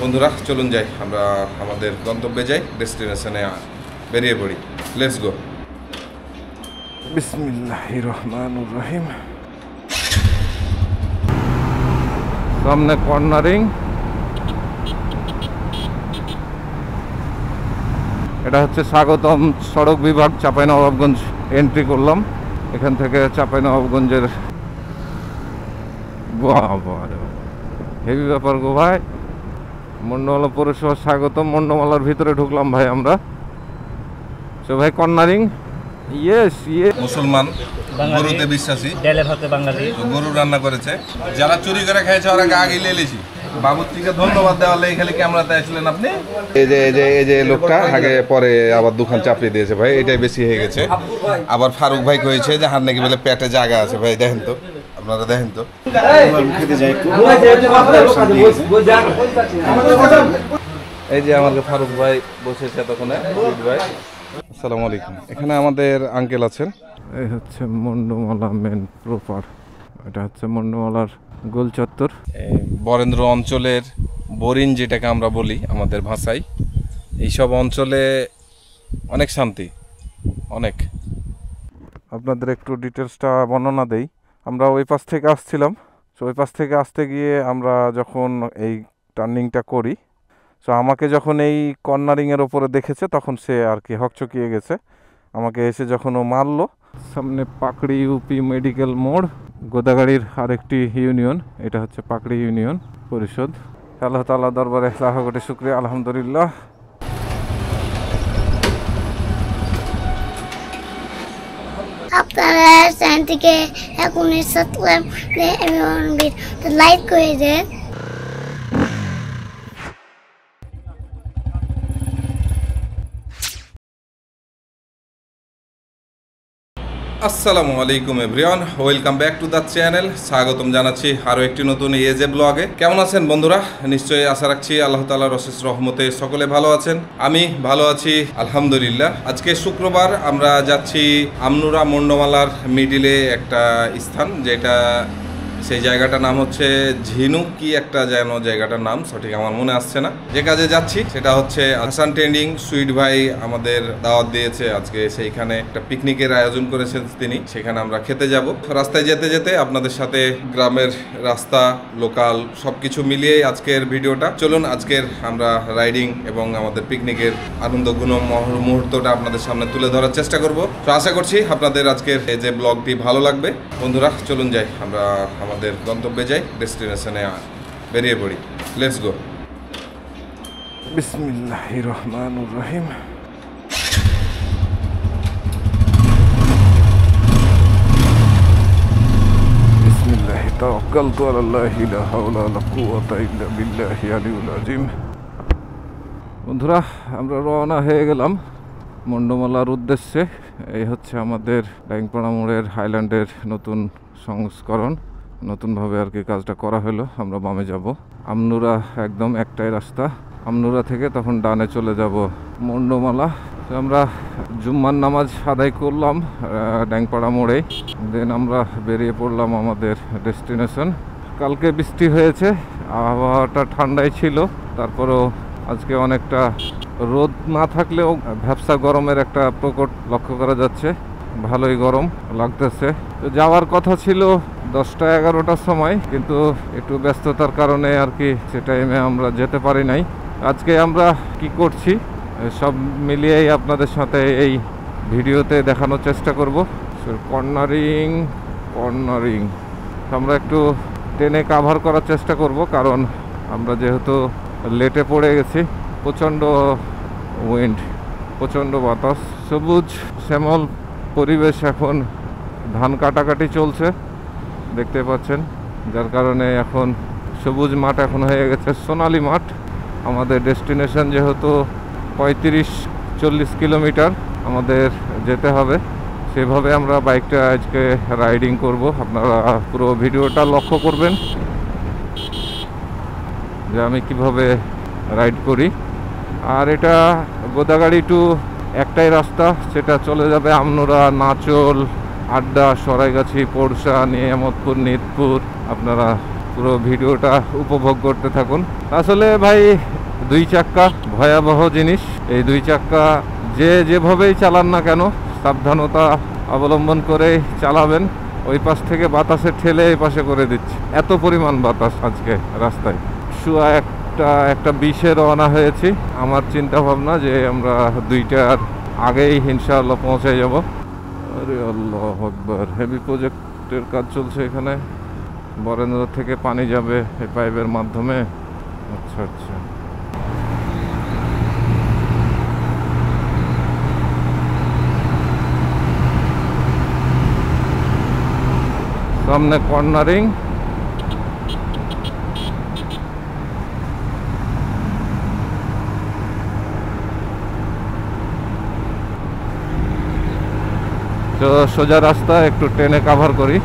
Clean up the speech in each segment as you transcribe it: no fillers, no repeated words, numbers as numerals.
বন্ধুরা চলুন যাই, আমরা আমাদের গন্তব্যে যাই, ডেস্টিনেশনে বেরিয়ে পড়ি। Let's go. বিসমিল্লাহির রহমানির রহিম। সামনে কর্নারিং, এটা হচ্ছে স্বাগতম সড়ক বিভাগ, চাঁপাইনবাবগঞ্জ এন্ট্রি করলাম। এখান থেকে চাঁপাইনবাবগঞ্জের হেভি ব্যাপার গো ভাই। মন্ডমালা পৌরসভা স্বাগতম, মন্ডমালার ভিতরে ঢুকলাম ভাই আমরা। তো ভাই কর্নারিং, ইয়েস ইয়ে মুসলমান, গরুতে বিশ্বাসী, ডালে ভাতে বাঙালি, গরু রান্না করেছে। যারা চুরি করে খেয়েছে ওরা আগে লেলেছি। বাবুর্চিকে ধন্যবাদ দেওয়া লাগে, খালি ক্যামেরাতে আসলেন আপনি। এই যে লোকটা আগে পরে আবার দোকান চাপিয়ে দিয়েছে ভাই, এটাই বেশি হয়ে গেছে। আবার ফারুক ভাই কয়েছে যে হার নাকি বলে পেটে জায়গা আছে। ভাই দেখেন তো, আপনারা দেখেন তো। এই যে আমাদের ফারুক ভাই বসেছে এতক্ষণে। ভাই আসসালামু আলাইকুম। এখানে আমাদের আঙ্কেল আছেন। এই হচ্ছে মন্ডমালা মেন প্রপার, এটা হচ্ছে মন্ডমালার গোল চত্বর। বরেন্দ্র অঞ্চলের বরিন যেটাকে আমরা বলি আমাদের ভাষায়, এইসব অঞ্চলে অনেক শান্তি, অনেক। আপনাদের একটু ডিটেলসটা বর্ণনা দেই। আমরা ওই পাশ থেকে আসছিলাম। তো ওই পাশ থেকে আসতে গিয়ে আমরা যখন এই টার্নিংটা করি, তো আমাকে যখন এই কর্নারিংয়ের ওপরে দেখেছে তখন সে আর কি হকচকিয়ে গেছে। আমাকে এসে যখন ও মারলো, সামনে পাকড়ি ইউপি মেডিকেল মোড়, গোদাগাড়ির আরেকটি ইউনিয়ন, এটা হচ্ছে পাকড়ি ইউনিয়ন পরিষদ। আল্লাহ তাআলা দরবারে লাখ কোটি শুকরিয়া, আলহামদুলিল্লাহ। আপনারা চ্যানেলটিকে এখনই সাবস্ক্রাইব এবং লাইক করে দেন। আসসালামু আলাইকুম everyone, welcome back to the channel. স্বাগতম জানাচ্ছি আরও একটি নতুন এজে ব্লগে। কেমন আছেন বন্ধুরা? নিশ্চয়ই আশা রাখছি আল্লাহ তাআলার অশেষ রহমতে সকলে ভালো আছেন। আমি ভালো আছি আলহামদুলিল্লাহ। আজকে শুক্রবার, আমরা যাচ্ছি আমনুরা মন্ডমালার মিডিলে একটা স্থান, যেটা সেই জায়গাটার নাম হচ্ছে ঝিনুক কি একটা যেন জায়গাটার নাম সঠিক আমার মনে আসছে না। যে কাজে যাচ্ছি সেটা হচ্ছে হাসান ট্রেন্ডিং সুইট ভাই আমাদের দাওয়াত দিয়েছে আজকে, সেইখানে একটা পিকনিকের আয়োজন করেছেন তিনি, সেখানে আমরা খেতে যাব। রাস্তায় যেতে যেতে আপনাদের সাথে গ্রামের রাস্তা, লোকাল সবকিছু মিলিয়ে আজকের ভিডিওটা। চলুন আজকের আমরা রাইডিং এবং আমাদের পিকনিকের আনন্দঘন মুহূর্তটা আপনাদের সামনে তুলে ধরার চেষ্টা করব। তো আশা করছি আপনাদের আজকের এই যে ব্লগটি ভালো লাগবে। বন্ধুরা চলুন যাই, আমরা আমাদের গন্তব্যে যাই, ডেস্টিনেশনে বেরিয়ে পড়ি। Let's go. বিসমিল্লাহির রহমানির রহিম। বিসমিল্লাহি তাওয়াক্কালতু আলাল্লাহি লা হাওলা ওয়ালা কুওয়াতা ইল্লা বিল্লাহি আলিয়্যিল আযীম। বন্ধুরা আমরা রওনা হয়ে গেলাম মন্ডমালার উদ্দেশ্যে। এই হচ্ছে আমাদের ডাইংপাড়া মোড়ের হাইল্যান্ডের নতুন সংস্করণ, নতুনভাবে আর কি কাজটা করা হলো। আমরা বামে যাব, আমনুরা একদম একটাই রাস্তা। আমনুরা থেকে তখন ডানে চলে যাব মন্ডমালা। তো আমরা জুম্মার নামাজ আদায় করলাম ডাইংপাড়া মোড়ে, দেন আমরা বেরিয়ে পড়লাম আমাদের ডেস্টিনেশন। কালকে বৃষ্টি হয়েছে, আবহাওয়াটা ঠান্ডাই ছিল, তারপরেও আজকে অনেকটা রোদ না থাকলেও ভ্যাপসা গরমের একটা প্রকট লক্ষ্য করা যাচ্ছে। ভালোই গরম লাগতেছে। তো যাওয়ার কথা ছিল 10টা-11টার সময়, কিন্তু একটু ব্যস্ততার কারণে আর কি সে টাইমে আমরা যেতে পারি নাই। আজকে আমরা কি করছি সব মিলিয়েই আপনাদের সাথে এই ভিডিওতে দেখানোর চেষ্টা করব। কর্নারিং আমরা একটু টেনে কাভার করার চেষ্টা করব, কারণ আমরা যেহেতু লেটে পড়ে গেছি। প্রচণ্ড উইন্ড, প্রচণ্ড বাতাস, সবুজ শ্যামল পরিবেশ। এখন ধান কাটাকাটি চলছে দেখতে পাচ্ছেন, যার কারণে এখন সবুজ মাঠ এখন হয়ে গেছে সোনালী মাঠ। আমাদের ডেস্টিনেশন যেহেতু 35-40 কিলোমিটার আমাদের যেতে হবে, সেভাবে আমরা বাইকটা আজকে রাইডিং করব। আপনারা পুরো ভিডিওটা লক্ষ্য করবেন যে আমি কিভাবে রাইড করি। আর এটা গোদাগাড়ি টু একটাই রাস্তা, সেটা চলে যাবে আমনুরা, নাচল, আড্ডা, সরাইগাছি, পোরশা, নিয়ামতপুর, নিতপুর। আপনারা পুরো ভিডিওটা উপভোগ করতে থাকুন। আসলে ভাই 2 চাক্কা ভয়াবহ জিনিস। এই 2 চাক্কা যে যেভাবেই চালান না কেন সাবধানতা অবলম্বন করে চালাবেন। ওই পাশ থেকে বাতাসে ঠেলে এই পাশে করে দিচ্ছে, এত পরিমাণ বাতাস আজকে রাস্তায়। শুয়া একটা 20-এ রওনা হয়েছি। আমার চিন্তা ভাবনা যে আমরা 2টার আগেই ইনশাআল্লাহ পৌঁছে যাব। আরে আল্লাহু আকবার, হেভি প্রজেক্টের কাজ চলছে এখানে। বরেন্দ্র থেকে পানি যাবে এই পাইপের মাধ্যমে। আচ্ছা আচ্ছা, সামনে কর্নারিং। তো সোজা রাস্তা, একটু টেনে কাভার করি।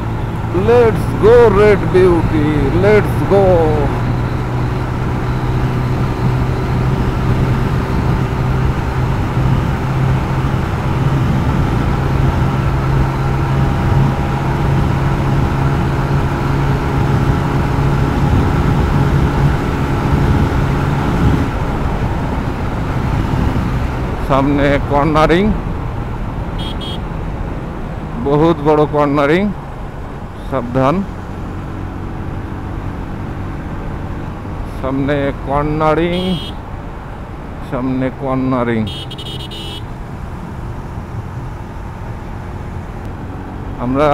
Let's go red beauty, let's go. সামনে কর্নারিং, বহুত বড় কর্নারিং, সাবধান। সামনে কর্নারিং, সামনে কর্নারিং। আমরা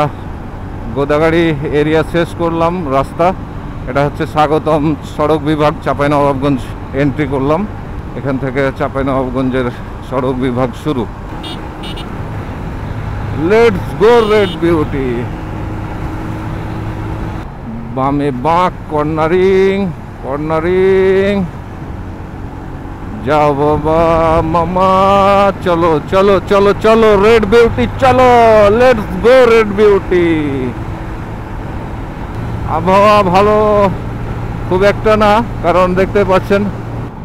গোদাগাড়ি এরিয়া শেষ করলাম রাস্তা। এটা হচ্ছে স্বাগতম সড়ক বিভাগ, চাঁপাইনবাবগঞ্জ এন্ট্রি করলাম। এখান থেকে চাঁপাইনবাবগঞ্জের সড়ক বিভাগ শুরু। Let's go red beauty. বামে বাঁক, কর্নারিং, কর্নারিং। যাও বাবা মামা, চলো চলো চলো চলো রেড বিউটি চলো, লেটস গো রেড বিউটি। আবহাওয়া ভালো খুব একটা না, কারণ দেখতে পাচ্ছেন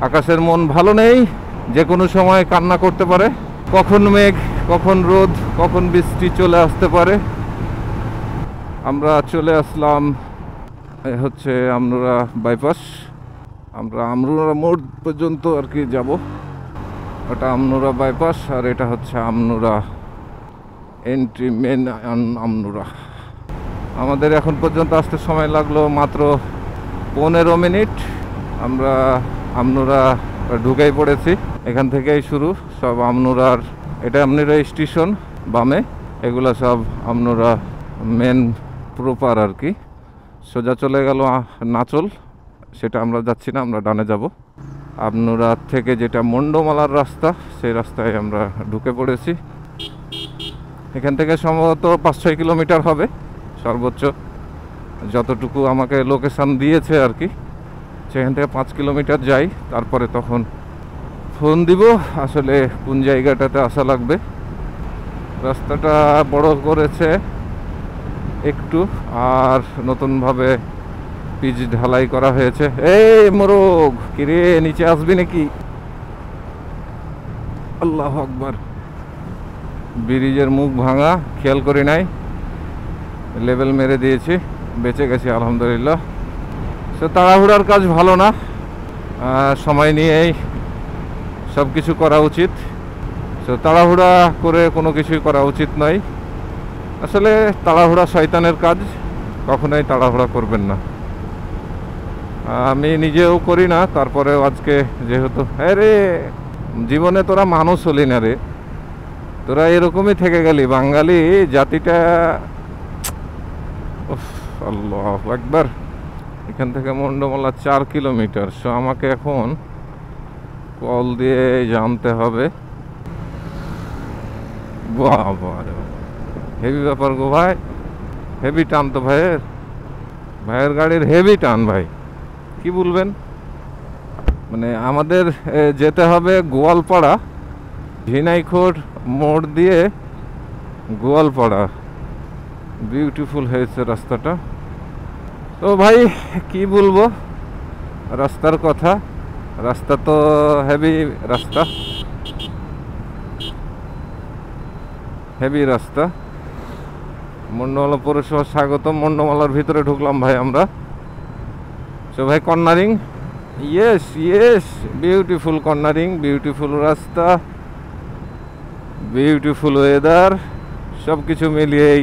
আকাশের মন ভালো নেই, যে কোনো সময় কান্না করতে পারে। কখন মেঘ, কখন রোদ, কখন বৃষ্টি চলে আসতে পারে। আমরা চলে আসলাম হচ্ছে আমনুরা বাইপাস। আমরা আমনুরা মোড় পর্যন্ত আর কি যাব। ওটা আমনুরা বাইপাস, আর এটা হচ্ছে আমনুরা এন্ট্রি, মেন আমনুরা। আমাদের এখন পর্যন্ত আসতে সময় লাগলো মাত্র 15 মিনিট। আমরা আমনুরা ঢুকেই পড়েছি। এখান থেকেই শুরু সব আমনুরার। এটা আমনুরা স্টেশন বামে, এগুলো সব আমনুরা মেন প্রপার আর কি। সোজা চলে গেল নাচল, সেটা আমরা যাচ্ছি না, আমরা ডানে যাব। আমনুরা থেকে যেটা মন্ডমালার রাস্তা, সেই রাস্তায় আমরা ঢুকে পড়েছি। এখান থেকে সম্ভবত 5-6 কিলোমিটার হবে সর্বোচ্চ, যতটুকু আমাকে লোকেশান দিয়েছে আর কি। সেখান থেকে 5 কিলোমিটার যাই, তারপরে তখন ফোন দিব আসলে কোন জায়গাটাতে আসা লাগবে। রাস্তাটা বড় করেছে একটু, আর নতুনভাবে পিচ ঢালাই করা হয়েছে। এই মোরগ, কিরে নিচে আসবি নাকি? আল্লাহু আকবার। ব্রিজের মুখ ভাঙা, খেয়াল করি নাই, লেভেল মেরে দিয়েছি, বেঁচে গেছি আলহামদুলিল্লাহ। সে তাড়াহুড়ার কাজ ভালো না, সময় নিয়েই সব কিছু করা উচিত। সে তাড়াহুড়া করে কোনো কিছুই করা উচিত নয়। আসলে তাড়াহুড়া শয়তানের কাজ, কখনোই তাড়াহুড়া করবেন না। আমি নিজেও করি না, তারপরেও আজকে যেহেতু, হ্যাঁ রে জীবনে তোরা মানুষ হলি না রে, তোরা এরকমই থেকে গেলি। বাঙালি জাতিটা, আল্লাহু আকবার। এখান থেকে মন্ডমালা 4 কিলোমিটার। সো আমাকে এখন কল দিয়ে জানতে হবে। বাবা হেভি ব্যাপার গো ভাই, হেভি টান তো ভাইয়ের গাড়ির হেভি টান ভাই, কি বলবেন। মানে আমাদের যেতে হবে গোয়ালপাড়া, ঝিনাইখোর মোড় দিয়ে গোয়ালপাড়া। বিউটিফুল হয়েছে রাস্তাটা। তো ভাই কি বলবো রাস্তার কথা, রাস্তা তো হেভি রাস্তা, হেভি রাস্তা। মন্ডমালা পৌরসভা স্বাগতম। মন্ডমালার ভিতরে ঢুকলাম ভাই আমরা। সো ভাই cornering, yes yes, beautiful cornering, beautiful রাস্তা, বিউটিফুল ওয়েদার, সব কিছু মিলিয়েই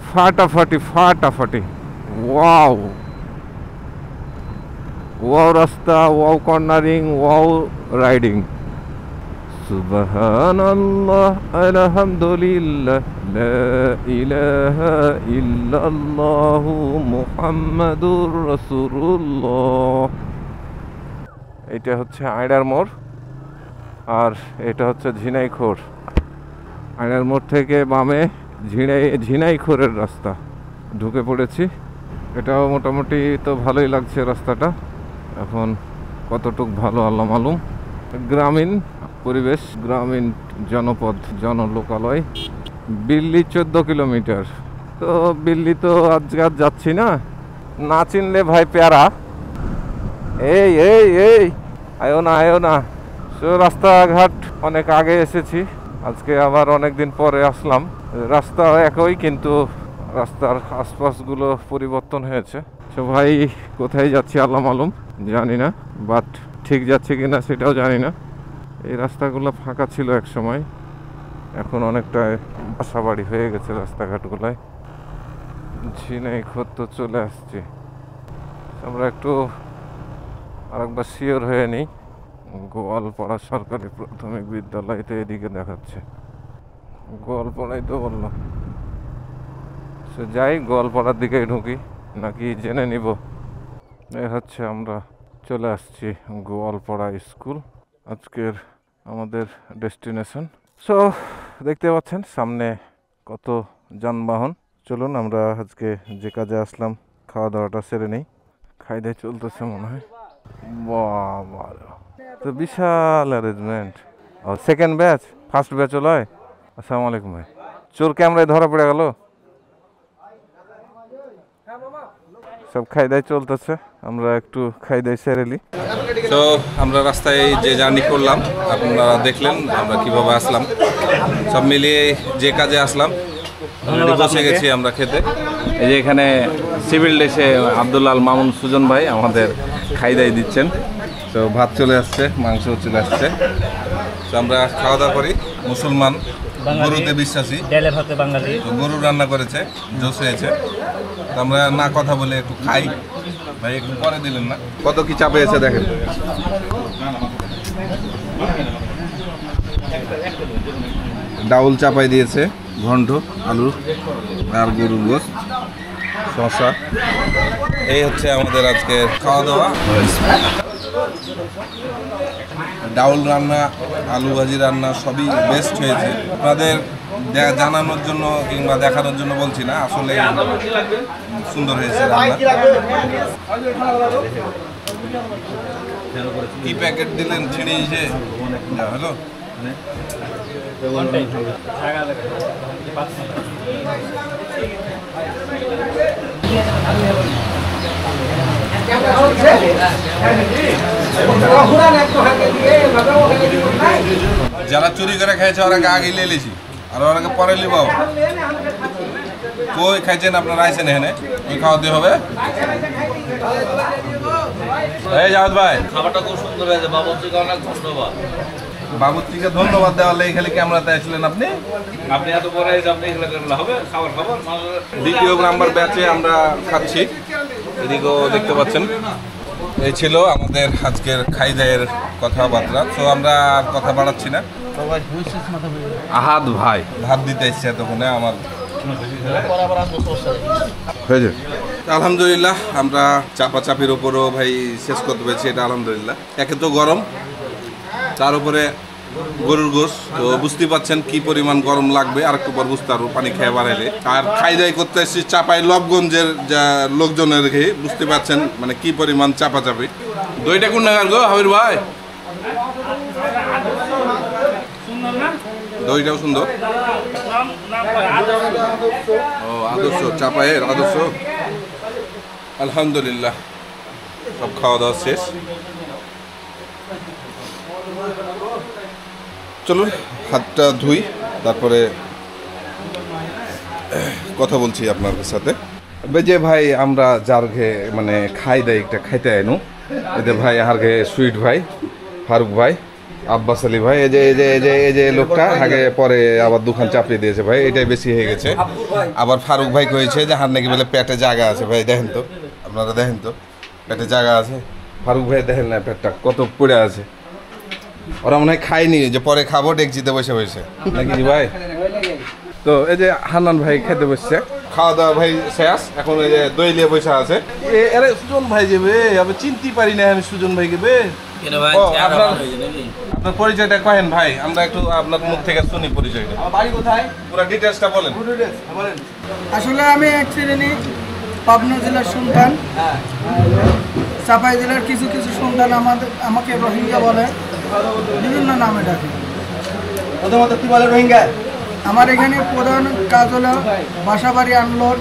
ফাটাফাটি ফাটাফাটি। ওয়াও ওয়াও রাস্তা, ওয়াও কর্নারিং, ওয়াও রাইডিং। সুবহানাল্লাহ আলহামদুলিল্লাহ লা ইলাহা ইল্লাল্লাহু মুহাম্মাদুর রাসূলুল্লাহ। এটা হচ্ছে আয়নার মোড় আর এটা হচ্ছে ঝিনাইখোর। আয়নার মোড় থেকে বামে ঝিনাইখোরের রাস্তা ঢুকে পড়েছি। এটাও মোটামুটি তো ভালোই লাগছে রাস্তাটা। এখন কতটুক ভালো আল্লাহ মালুম। গ্রামীণ পরিবেশ, গ্রামীণ জনপদ, জনলোকালয়। দিল্লি 14 কিলোমিটার। তো দিল্লি তো আজকে আর যাচ্ছি না, না চিনলে ভাই প্যারা। এই এই এই আয়ো না আয়ো না। তো রাস্তাঘাট অনেক আগে এসেছি, আজকে আবার অনেক দিন পরে আসলাম। রাস্তা একই কিন্তু রাস্তার আশপাশগুলো পরিবর্তন হয়েছে। তো ভাই কোথায় যাচ্ছি আল্লাহ মালুম, জানি না, বাট ঠিক যাচ্ছে কিনা সেটাও জানি না। এই রাস্তাগুলো ফাঁকা ছিল এক সময়, এখন অনেকটা বাসা বাড়ি হয়ে গেছে রাস্তাঘাটগুলোয়। ঝিনাইখোর তো চলে আসছি। আমরা একটু আরেকবার শিওর হয়ে নিই। গোয়ালপাড়া সরকারি প্রাথমিক বিদ্যালয়তে এদিকে দেখাচ্ছে। গোয়ালপাড়াই তো বললো। সে যাই, গোয়ালপাড়ার দিকে ঢুকি নাকি জেনে নিব। এই হচ্ছে আমরা চলে আসছি গোয়ালপাড়া স্কুল, আজকের আমাদের ডেস্টিনেশন। সো দেখতে পাচ্ছেন সামনে কত যানবাহন। চলুন আমরা আজকে যে কাজে আসলাম খাওয়া দাওয়াটা সেরে নেই। খাই দাই চলতেছে মনে হয়। বাবা, তো বিশাল অ্যারেঞ্জমেন্ট। ও সেকেন্ড ব্যাচ, ফার্স্ট ব্যাচ লয়। আসসালামু আলাইকুম ভাই। চোর ক্যামেরায় ধরা পড়ে গেল। সব খাই দাই চলতেছে, আমরা একটু খাই দাই সেরেলি। তো আমরা রাস্তায় যে জার্নি করলাম আপনারা দেখলেন আমরা কিভাবে আসলাম। সব মিলিয়ে যে কাজে আসলাম বসে গেছি আমরা খেতে। এই যে এখানে সিভিল ড্রেসে আব্দুল্লাল মামুন সুজন ভাই আমাদের খাই দাই দিচ্ছেন। তো ভাত চলে আসছে, মাংস চলে আসছে। তো আমরা খাওয়া দাওয়া করি। মুসলমান, গরুতে বিশ্বাসী, তো গরু রান্না করেছে, জোশ হয়েছে। তো আমরা না কথা বলে একটু খাই। ভাই একটু পরে দিলেন না, কত কি চাপে এসে দেখেন। ডাউল চাপাই দিয়েছে, ঘন্ট, আলু আর গরুর গোশত, শসা। এই হচ্ছে আমাদের আজকে খাওয়া দাওয়া। ডাউল রান্না, আলু ভাজি রান্না সবই বেস্ট হয়েছে। আপনাদের জানানোর জন্য কিংবা দেখানোর জন্য বলছি না, আসলে সুন্দর হয়েছে রান্না। কি প্যাকেট দিলেন ছিঁড়ে এসে হ্যালো। যারা চুরি করে খাইছে ওরাকে আগে লেলেছি আর ওরাকে পরে লিব। কই খাইছেন আপনারা, আইছেন এখানে, ওই খাওয়াতে হবে। এই জাভেদ ভাই, খাবারটা খুব সুন্দর হয়েছে, বাবুর্চিকে অনেক ধন্যবাদ। বাবুর্চিকে ধন্যবাদ দেওয়ার লেগে খালি ক্যামেরাতে আসলেন আপনি। আপনি এত পরে আপনি এগুলো করলে হবে, খাবার খাবার। দ্বিতীয় নাম্বার ব্যাচে আমরা খাচ্ছি, এদিকেও দেখতে পাচ্ছেন। এই ছিল আমাদের আজকের খাই দাইয়ের কথাবার্তা। তো আমরা আর কথা বাড়াচ্ছি না। আহাদ ভাই ভাত দিতে এসছে এতক্ষণে আমার হয়েছে। আলহামদুলিল্লাহ আমরা চাপাচাপির ওপরও ভাই শেষ করতে পেরেছি, এটা আলহামদুলিল্লাহ। একে তো গরম, তার উপরে গরুর গোশত, তো বুঝতেই পারছেন কি পরিমাণ গরম লাগবে। আর একটু পর বুঝতে পারবো পানি খেয়ে বাড়াইলে। আর খাই দাই করতে এসেছি চাপাই লবগঞ্জের যা লোকজনের রেখে, বুঝতে পারছেন মানে কি পরিমাণ চাপাচাপি। দইটা কোন নাগার গো হাবির ভাই? দইটাও সুন্দর। ও আদর্শ, চাপাইয়ের আদর্শ। আলহামদুলিল্লাহ সব খাওয়া দাওয়া শেষ। চলুন হাতটা ধুই, তারপরে কথা বলছি আপনার সাথে। যে ভাই আমরা যার ঘে মানে খাই দেয় একটা খাইতে আইনু এতে ভাই আর ঘে সুইট ভাই ফারুক ভাই আব্বাস আলী ভাই এই যে লোকটা আগে পরে আবার দোকান চাপিয়ে দিয়েছে ভাই, এটাই বেশি হয়ে গেছে। আবার ফারুক ভাই কয়েছে যে হার নাকি বলে পেটে জায়গা আছে। ভাই দেখেন তো, আপনারা দেখেন তো পেটে জায়গা আছে। ফারুক ভাই দেখেন না পেটটা কত পড়ে আছে। ওরা মনে হয় খায়নি, যে পরে খাবো ডেকচিতে বসে বসে নাকি ভাই। তো এই যে হান্নান ভাই খেতে বসছে, খাওয়া দাওয়া ভাই শেষ, এখন এই যে দই নিয়ে বসে আছে। আরে সুজন ভাই যাবে, আমি চিনতে পারি না আমি সুজন ভাইকে বে। আপনার পরিচয়টা কহেন ভাই, আমরা একটু আপনার মুখ থেকে শুনি পরিচয়টা। বাড়ি কোথায়? পুরো ডিটেইলসটা বলেন। আসলে আমি অ্যাকচুয়ালি পাবনা জেলার সন্তান। চাপাই জেলার কিছু কিছু সন্তান আমাকে রোহিঙ্গা বলে, বিভিন্ন নামে ডাকে। প্রথমত কি বলে রোহিঙ্গা? আমার এখানে প্রধান কাজ হলো বাসাবাড়ি আনলোড,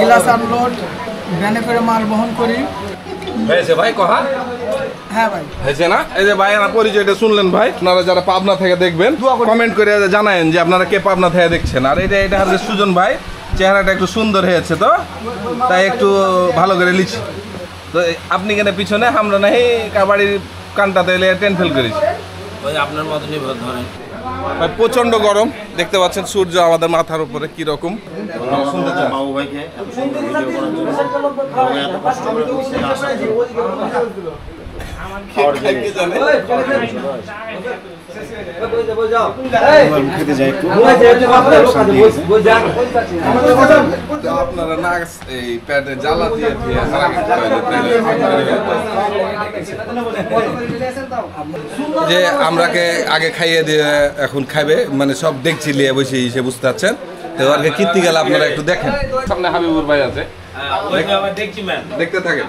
গ্লাস আনলোড, ভ্যানে করে মাল বহন করি। হয়েছে ভাই কহা? হ্যাঁ ভাই হয়েছে না? এই যে ভাই আমার পরিচয়টা শুনলেন ভাই। আপনারা যারা পাবনা থেকে দেখবেন কমেন্ট করে জানায়েন যে আপনারা কে পাবনা থেকে দেখছেন। আর এটা হচ্ছে সুজন ভাই, চেহারাটা একটু সুন্দর হয়েছে তো তাই একটু ভালো করে লিখছি। তো আপনি কেন পিছনে আমরা নাই কাবাড়ির কানটাতে এলে টেন ফেল করেছি। আপনার মতনই ধরেন ভাই প্রচন্ড গরম, দেখতে পাচ্ছেন সূর্য আমাদের মাথার উপরে কি রকম। বাবু ভাইকে এত সুন্দর ভিডিও করার জন্য এবং এত কষ্ট করে উপস্থিত আসার জন্য খেতে যাই একটু আপনারা না এই প্যাডে জ্বালা দিয়ে যে আমরাকে আগে খাইয়ে দিয়ে এখন খাবে মানে সব দেখছি লিয়ে বসে এসে বুঝতে পারছেন। তো আগে কীর্তি গেলে আপনারা একটু দেখেন। সামনে হাবিবুর ভাই আছে, দেখতে থাকেন।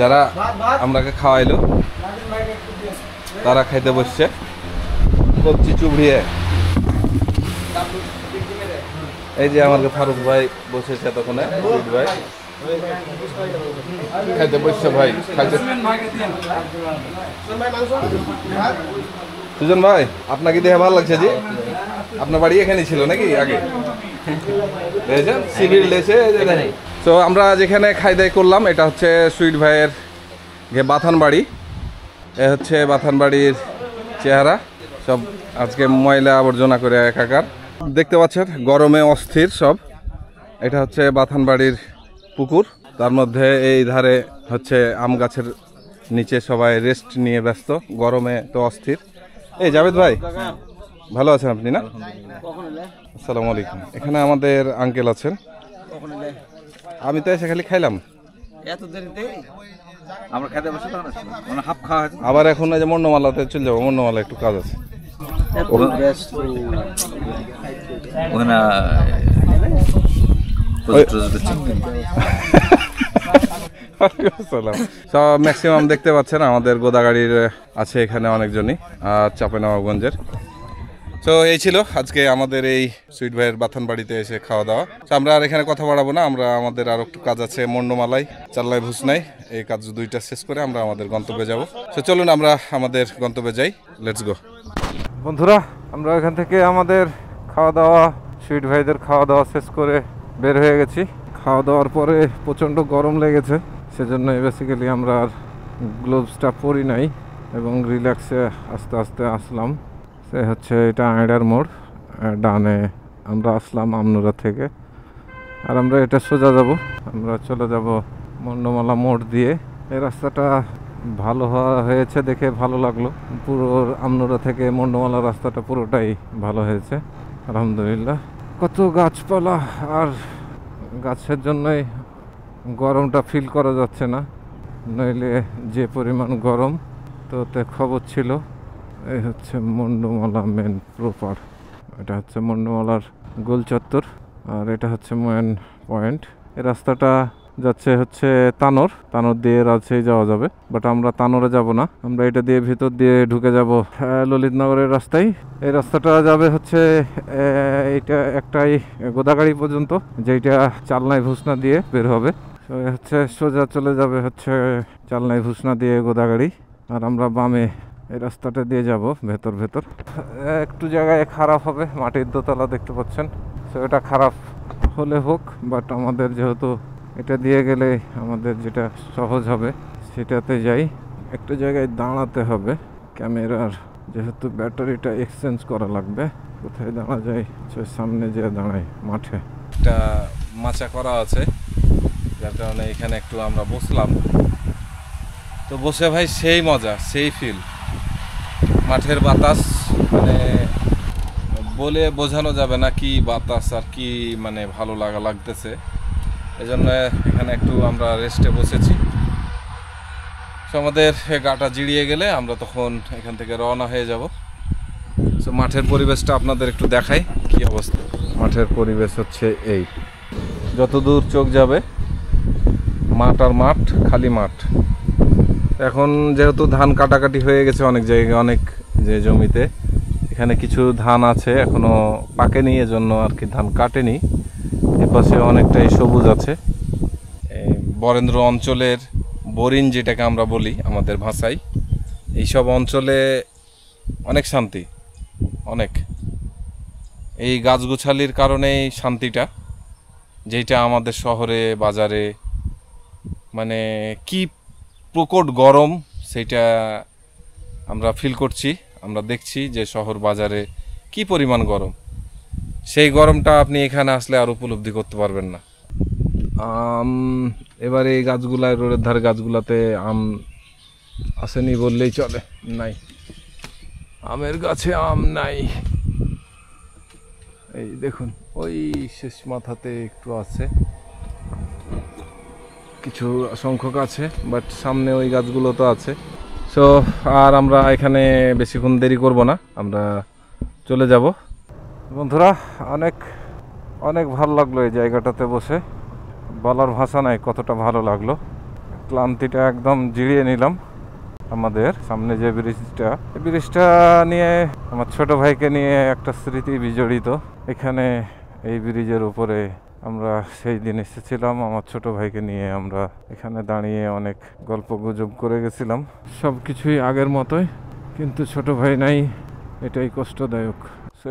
যারা আমরাকে খাওয়াইলো তারা খাইতে বসছে কবজি চুবড়িয়ে। এই যে আমাকে ফারুক ভাই বসেছে তখন ভাই খাইতে বসছে ভাই খাইতে। সুজন ভাই আপনাকে দেখে ভালো লাগছে জি? আপনার বাড়ি এখানে ছিল নাকি আগে? সিভিল ডেছে। তো আমরা যেখানে খাই দাই করলাম এটা হচ্ছে সুইট ভাইয়ের বাথান বাড়ি। এ হচ্ছে বাথান বাড়ির চেহারা, সব আজকে ময়লা আবর্জনা করে একাকার। দেখতে পাচ্ছেন গরমে অস্থির সব। এটা হচ্ছে বাথান বাড়ির পুকুর, তার মধ্যে এই ধারে হচ্ছে আম গাছের নিচে সবাই রেস্ট নিয়ে ব্যস্ত, গরমে তো অস্থির। এই জাভেদ ভাই ভালো আছেন আপনি না? আসসালামু আলাইকুম। এখানে আমাদের আঙ্কেল আছেন। আমি তো এসে খালি খাইলাম। আমরা খেতে বসে মানে হাফ খাওয়া হয়েছে। আবার এখন এই যে মন্ডমালাতে চলে যাবো, মন্ডমালা একটু কাজ আছে। ওখানে সব ম্যাক্সিমাম দেখতে পাচ্ছেন আমাদের গোদাগাড়ির আছে এখানে অনেকজনই, আর চাঁপাইনবাবগঞ্জের। তো এই ছিল আজকে আমাদের এই সুইট ভাইয়ের বাথান বাড়িতে এসে খাওয়া দাওয়া। তো আমরা আর এখানে কথা বাড়াবো না, আমরা আমাদের আর একটু কাজ আছে মন্ডমালাই, চাল্লাই ভুসনাই, এই কাজ দুইটা শেষ করে আমরা আমাদের গন্তব্যে যাব। তো চলুন আমরা আমাদের গন্তব্যে যাই, লেটস গো। বন্ধুরা আমরা এখান থেকে আমাদের খাওয়া দাওয়া সুইট ভাইদের খাওয়া দাওয়া শেষ করে বের হয়ে গেছি। খাওয়া দাওয়ার পরে প্রচণ্ড গরম লেগেছে, সেজন্য বেসিক্যালি আমরা আর গ্লোভসটা পরি নাই এবং রিল্যাক্সে আস্তে আস্তে আসলাম। সে হচ্ছে এটা আয়ডার মোড়, ডানে আমরা আসলাম আমনুরা থেকে। আর আমরা এটা সোজা যাব, আমরা চলে যাব মন্ডমালা মোড় দিয়ে। এই রাস্তাটা ভালো হয়েছে দেখে ভালো লাগলো। পুরো আমনুরা থেকে মন্ডমালা রাস্তাটা পুরোটাই ভালো হয়েছে আলহামদুলিল্লাহ। কত গাছপালা, আর গাছের জন্যই গরমটা ফিল করা যাচ্ছে না, নইলে যে পরিমাণ গরম। তো খবর ছিল। এই হচ্ছে মন্ডমালা মেন প্রপার, এটা হচ্ছে মন্ডমালার গোল চত্বর, আর এটা হচ্ছে মেন পয়েন্ট। এই রাস্তাটা যাচ্ছে হচ্ছে তানোর দিয়ে রাজশাহী যাওয়া যাবে, বাট আমরা তানোরে যাব না, আমরা এটা দিয়ে ভিতর দিয়ে ঢুকে যাব ললিতনগরের রাস্তায়। এই রাস্তাটা যাবে হচ্ছে এইটা একটাই গোদাগাড়ি পর্যন্ত, যেটা চালনাই ভুসনা দিয়ে বের হবে। হচ্ছে সোজা চলে যাবে হচ্ছে চালনাই ভুসনা দিয়ে গোদাগাড়ি, আর আমরা বামে এই রাস্তাটা দিয়ে যাব ভেতর ভেতর। একটু জায়গায় খারাপ হবে, মাটির দোতলা দেখতে পাচ্ছেন, তো এটা খারাপ হলে হোক, বাট আমাদের যেহেতু এটা দিয়ে গেলে আমাদের যেটা সহজ হবে সেটাতে যাই। একটা জায়গায় দাঁড়াতে হবে ক্যামেরার, যেহেতু ব্যাটারিটা এক্সচেঞ্জ করা লাগবে। কোথায় দাঁড়া যায়? সামনে যে দাঁড়াই মাঠে একটা মাচা করা আছে, যার কারণে এখানে একটু আমরা বসলাম। তো বসে ভাই সেই মজা, সেই ফিল, মাঠের বাতাস, মানে বলে বোঝানো যাবে না কি বাতাস আর কি মানে ভালো লাগতেছে। এজন্য এখানে একটু আমরা রেস্টে বসেছি। সো আমাদের গাটা জিরিয়ে গেলে আমরা তখন এখান থেকে রওনা হয়ে যাব। সো মাঠের পরিবেশটা আপনাদের একটু দেখাই কি অবস্থা। মাঠের পরিবেশ হচ্ছে এই, যত দূর চোখ যাবে মাঠ আর মাঠ, খালি মাঠ। এখন যেহেতু ধান কাটাকাটি হয়ে গেছে অনেক জায়গায়, অনেক যে জমিতে, এখানে কিছু ধান আছে এখনো পাকেনি, এজন্য আর কি ধান কাটেনি। এপাশে অনেকটাই সবুজ আছে। বরেন্দ্র অঞ্চলের বরিন যেটাকে আমরা বলি আমাদের ভাষায়, এইসব অঞ্চলে অনেক শান্তি, অনেক। এই গাছগুছালির কারণেই শান্তিটা, যেটা আমাদের শহরে বাজারে মানে কি প্রকট গরম সেটা আমরা ফিল করছি। আমরা দেখছি যে শহর বাজারে কি পরিমাণ গরম, সেই গরমটা আপনি এখানে আসলে আর উপলব্ধি করতে পারবেন না। এবারে এই গাছগুলায়, রোডের ধারে গাছগুলাতে আম আসেনি বললেই চলে, নাই, আমের গাছে আম নাই। এই দেখুন ওই শেষ মাথাতে একটু আছে, কিছু সংখ্যক আছে, বাট সামনে ওই গাছগুলো তো আছে। সো আর আমরা এখানে বেশিক্ষণ দেরি করব না, আমরা চলে যাব। বন্ধুরা অনেক অনেক ভালো লাগলো এই জায়গাটাতে বসে, বলার ভাষা নাই কতটা ভালো লাগলো। ক্লান্তিটা একদম জিরিয়ে নিলাম। আমাদের সামনে যে ব্রিজটা, এই ব্রিজটা নিয়ে আমার ছোট ভাইকে নিয়ে একটা স্মৃতি বিজড়িত। এখানে এই ব্রিজের উপরে আমরা সেই দিন এসেছিলাম আমার ছোট ভাইকে নিয়ে, আমরা এখানে দাঁড়িয়ে অনেক গল্প গুজব করে গেছিলাম। সব কিছুই আগের মতোই, কিন্তু ছোট ভাই নাই, এটাই কষ্টদায়ক।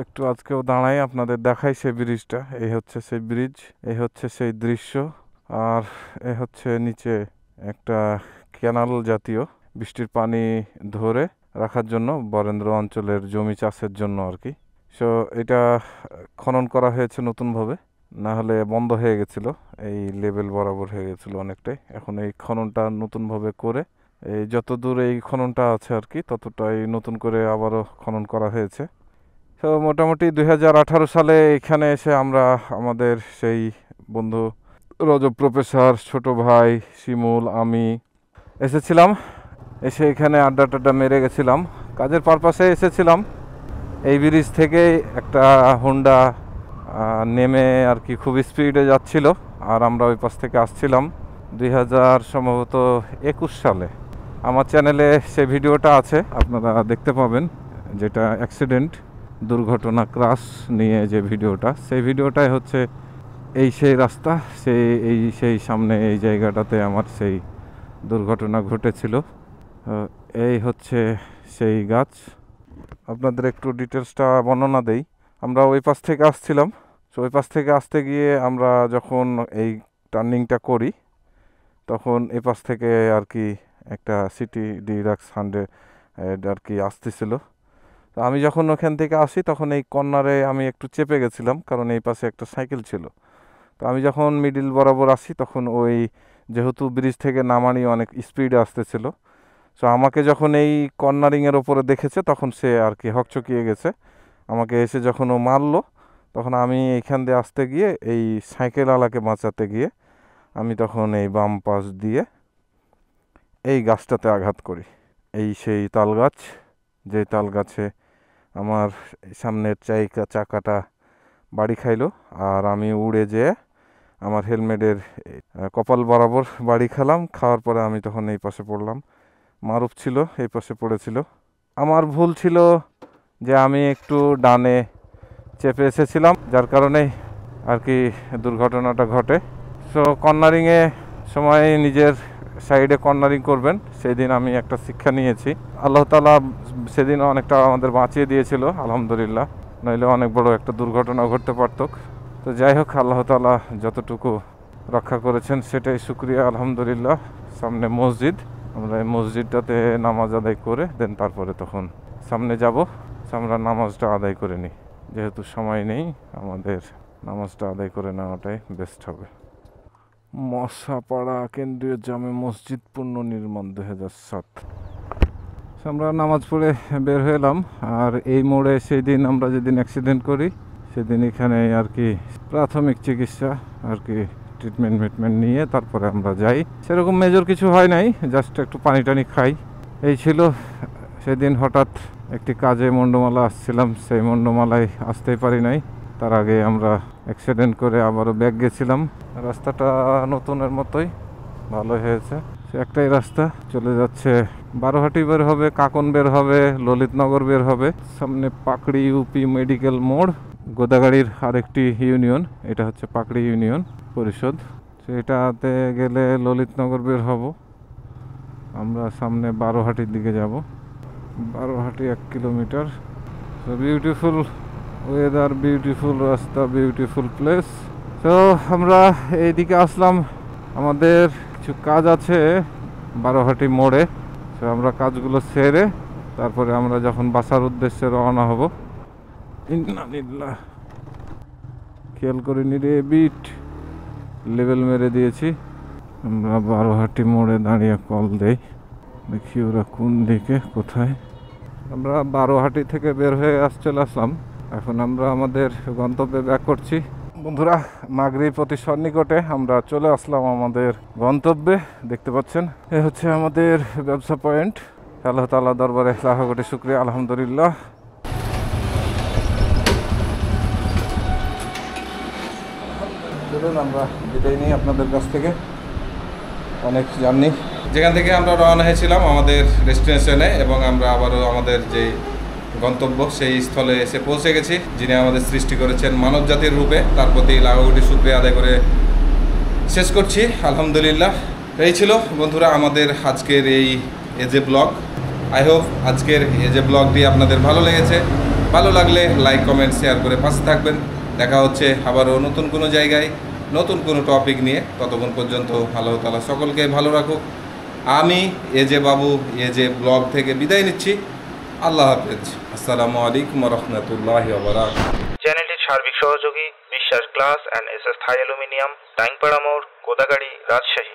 একটু আজকেও দাঁড়াই, আপনাদের দেখাই সেই ব্রিজটা। এই হচ্ছে সেই ব্রিজ, এই হচ্ছে সেই দৃশ্য, আর এ হচ্ছে নিচে একটা ক্যানাল জাতীয়, বৃষ্টির পানি ধরে রাখার জন্য বরেন্দ্র অঞ্চলের জমি চাষের জন্য আর কি। সো এটা খনন করা হয়েছে নতুনভাবে, না হলে বন্ধ হয়ে গেছিল, এই লেভেল বরাবর হয়ে গেছিল অনেকটাই। এখন এই খননটা নতুনভাবে করে, এই যত দূর এই খননটা আছে আর কি ততটাই নতুন করে আবারও খনন করা হয়েছে। তো মোটামুটি 2018 সালে এখানে এসে আমরা আমাদের সেই বন্ধু রজব প্রফেসর, ছোট ভাই শিমুল, আমি এসেছিলাম। এসে এখানে আড্ডা টাড্ডা মেরে গেছিলাম, কাজের পারপাসে এসেছিলাম। এই ব্রিজ থেকে একটা হোন্ডা নেমে আর কি খুব স্পিডে যাচ্ছিল, আর আমরা ওই পাশ থেকে আসছিলাম। 2021 সালে আমার চ্যানেলে সেই ভিডিওটা আছে, আপনারা দেখতে পাবেন, যেটা অ্যাক্সিডেন্ট, দুর্ঘটনা, ক্রাশ নিয়ে যে ভিডিওটা, সেই ভিডিওটাই হচ্ছে এই সেই রাস্তা, সেই সামনে এই জায়গাটাতে আমার সেই দুর্ঘটনা ঘটেছিল। এই হচ্ছে সেই গাছ। আপনাদের একটু ডিটেলসটা বর্ণনা দেই। আমরা ওই পাশ থেকে আসছিলাম, তো ওই পাশ থেকে আসতে গিয়ে আমরা যখন এই টার্নিংটা করি তখন এই পাশ থেকে আর কি একটা সিটি ডিলাক্স 100 আর কি আসতেছিল। তো আমি যখন ওখান থেকে আসি তখন এই কর্নারে আমি একটু চেপে গেছিলাম, কারণ এই পাশে একটা সাইকেল ছিল। তো আমি যখন মিডিল বরাবর আসি তখন ওই যেহেতু ব্রিজ থেকে নামানি অনেক স্পিডে আসতেছিল, সো আমাকে যখন এই কর্নারিংয়ের ওপরে দেখেছে তখন সে আর কি হকচকিয়ে গেছে। আমাকে এসে যখন ও মারলো তখন আমি এইখান দিয়ে আসতে গিয়ে এই সাইকেলওয়ালাকে বাঁচাতে গিয়ে আমি তখন এই বাম পাশ দিয়ে এই গাছটাতে আঘাত করি। এই সেই তাল গাছ, যে তাল গাছে আমার সামনের চাকাটা বাড়ি খাইলো, আর আমি উড়ে যেয়ে আমার হেলমেটের কপাল বরাবর বাড়ি খেলাম। খাওয়ার পরে আমি তখন এই পাশে পড়লাম, মারুফ ছিল এই পাশে পড়েছিল। আমার ভুল ছিল যে আমি একটু ডানে চেপে এসেছিলাম, যার কারণে আর কি দুর্ঘটনাটা ঘটে। সো কর্নারিংয়ে সময় নিজের সাইডে কর্নারিং করবেন, সেদিন আমি একটা শিক্ষা নিয়েছি। আল্লাহ তাআলা সেদিন অনেকটা আমাদের বাঁচিয়ে দিয়েছিল আলহামদুলিল্লাহ, নইলে অনেক বড় একটা দুর্ঘটনা ঘটতে পারত। তো যাই হোক, আল্লাহ তাআলা যতটুকু রক্ষা করেছেন সেটাই শুকরিয়া আলহামদুলিল্লাহ। সামনে মসজিদ, আমরা এই মসজিদটাতে নামাজ আদায় করে দেন তারপরে তখন সামনে যাব। আমরা নামাজটা আদায় করে নিই, যেহেতু সময় নেই আমাদের নামাজটা আদায় করে নেওয়াটাই বেস্ট হবে। মশাপাড়া কেন্দ্রীয় জামে মসজিদ পুনর্নির্মাণ 2007। আমরা নামাজ পড়ে বের হয়ে এলাম। আর এই মোড়ে সেই দিন আমরা যেদিন অ্যাক্সিডেন্ট করি সেদিন এখানে আর কি প্রাথমিক চিকিৎসা আর কি ট্রিটমেন্ট নিয়ে তারপরে আমরা যাই। সেরকম মেজর কিছু হয় নাই, জাস্ট একটু পানি টানি খাই, এই ছিল। সেদিন হঠাৎ একটি কাজে মন্ডমালা আসছিলাম, সেই মন্ডমালায় আসতেই পারি নাই। তার আগে আমরা অ্যাক্সিডেন্ট করে আবারও ব্যাক গেছিলাম। রাস্তাটা নতুনের মতোই ভালো হয়েছে, সে একটাই রাস্তা চলে যাচ্ছে। বারোহাটি বের হবে, কাকন বের হবে, ললিতনগর বের হবে, সামনে পাকড়ি ইউপি মেডিকেল মোড়, গোদাগাড়ির আরেকটি ইউনিয়ন, এটা হচ্ছে পাকড়ি ইউনিয়ন পরিষদ। সেটাতে গেলে ললিতনগর বের হব। আমরা সামনে বারোহাটির দিকে যাব। বারোহাটি 1 কিলোমিটার। বিউটিফুল ওয়েদার, বিউটিফুল রাস্তা, বিউটিফুল প্লেস। তো আমরা এইদিকে আসলাম, আমাদের কিছু কাজ আছে বারোহাটি মোড়ে। তো আমরা কাজগুলো সেরে তারপরে আমরা যখন বাসার উদ্দেশ্যে রওনা হব। ইন্নালিল্লাহ, খেয়াল করিনি রে, বিট লেভেল মেরে দিয়েছি। আমরা বারোহাটি মোড়ে দাঁড়িয়ে কল দেই, দেখি ওরা কোন দিকে কোথায়। আমরা বারোহাটি থেকে বের হয়ে চলে আসলাম। এখন আমরা আমাদের গন্তব্যে ব্যাক করছি। বন্ধুরা, মাগরিব অতি সন্নিকটে আমরা চলে আসলাম আমাদের গন্তব্যে। দেখতে পাচ্ছেন, এ হচ্ছে আমাদের ব্যবসা পয়েন্ট। আল্লাহ তাআলা দরবারে লাখ কোটি শুকরিয়া আলহামদুলিল্লাহ। চলুন আমরা বিদায় নিই আপনাদের কাছ থেকে, অনেক জার্নি। যেখান থেকে আমরা রওনা হয়েছিলাম আমাদের ডেস্টিনেশনে, এবং আমরা আবারও আমাদের যে গন্তব্য সেই স্থলে এসে পৌঁছে গেছি। যিনি আমাদের সৃষ্টি করেছেন মানব জাতির রূপে, তার প্রতি লাখ কোটি শুকরিয়া আদায় করে শেষ করছি আলহামদুলিল্লাহ। এই ছিল বন্ধুরা আমাদের আজকের এই এজে ব্লগ। আই হোপ আজকের এজে ব্লগটি আপনাদের ভালো লেগেছে। ভালো লাগলে লাইক, কমেন্ট, শেয়ার করে পাশে থাকবেন। দেখা হচ্ছে আবারও নতুন কোনো জায়গায় নতুন কোনো টপিক নিয়ে। ততক্ষণ পর্যন্ত আল্লাহ তাআলা সকলকে ভালো রাখুক। আমি এজে বাবু এজে ব্লগ থেকে বিদায় নিচ্ছি। আল্লাহ হাফেজ। আসসালামু আলাইকুম ওয়া রাহমাতুল্লাহি ওয়া বারাকাতুহু। চ্যানেলটির সার্বিক সহযোগী Biswas glass and SS Thai aluminium, Taingpara মোড়, গোদাগাড়ি, রাজশাহী।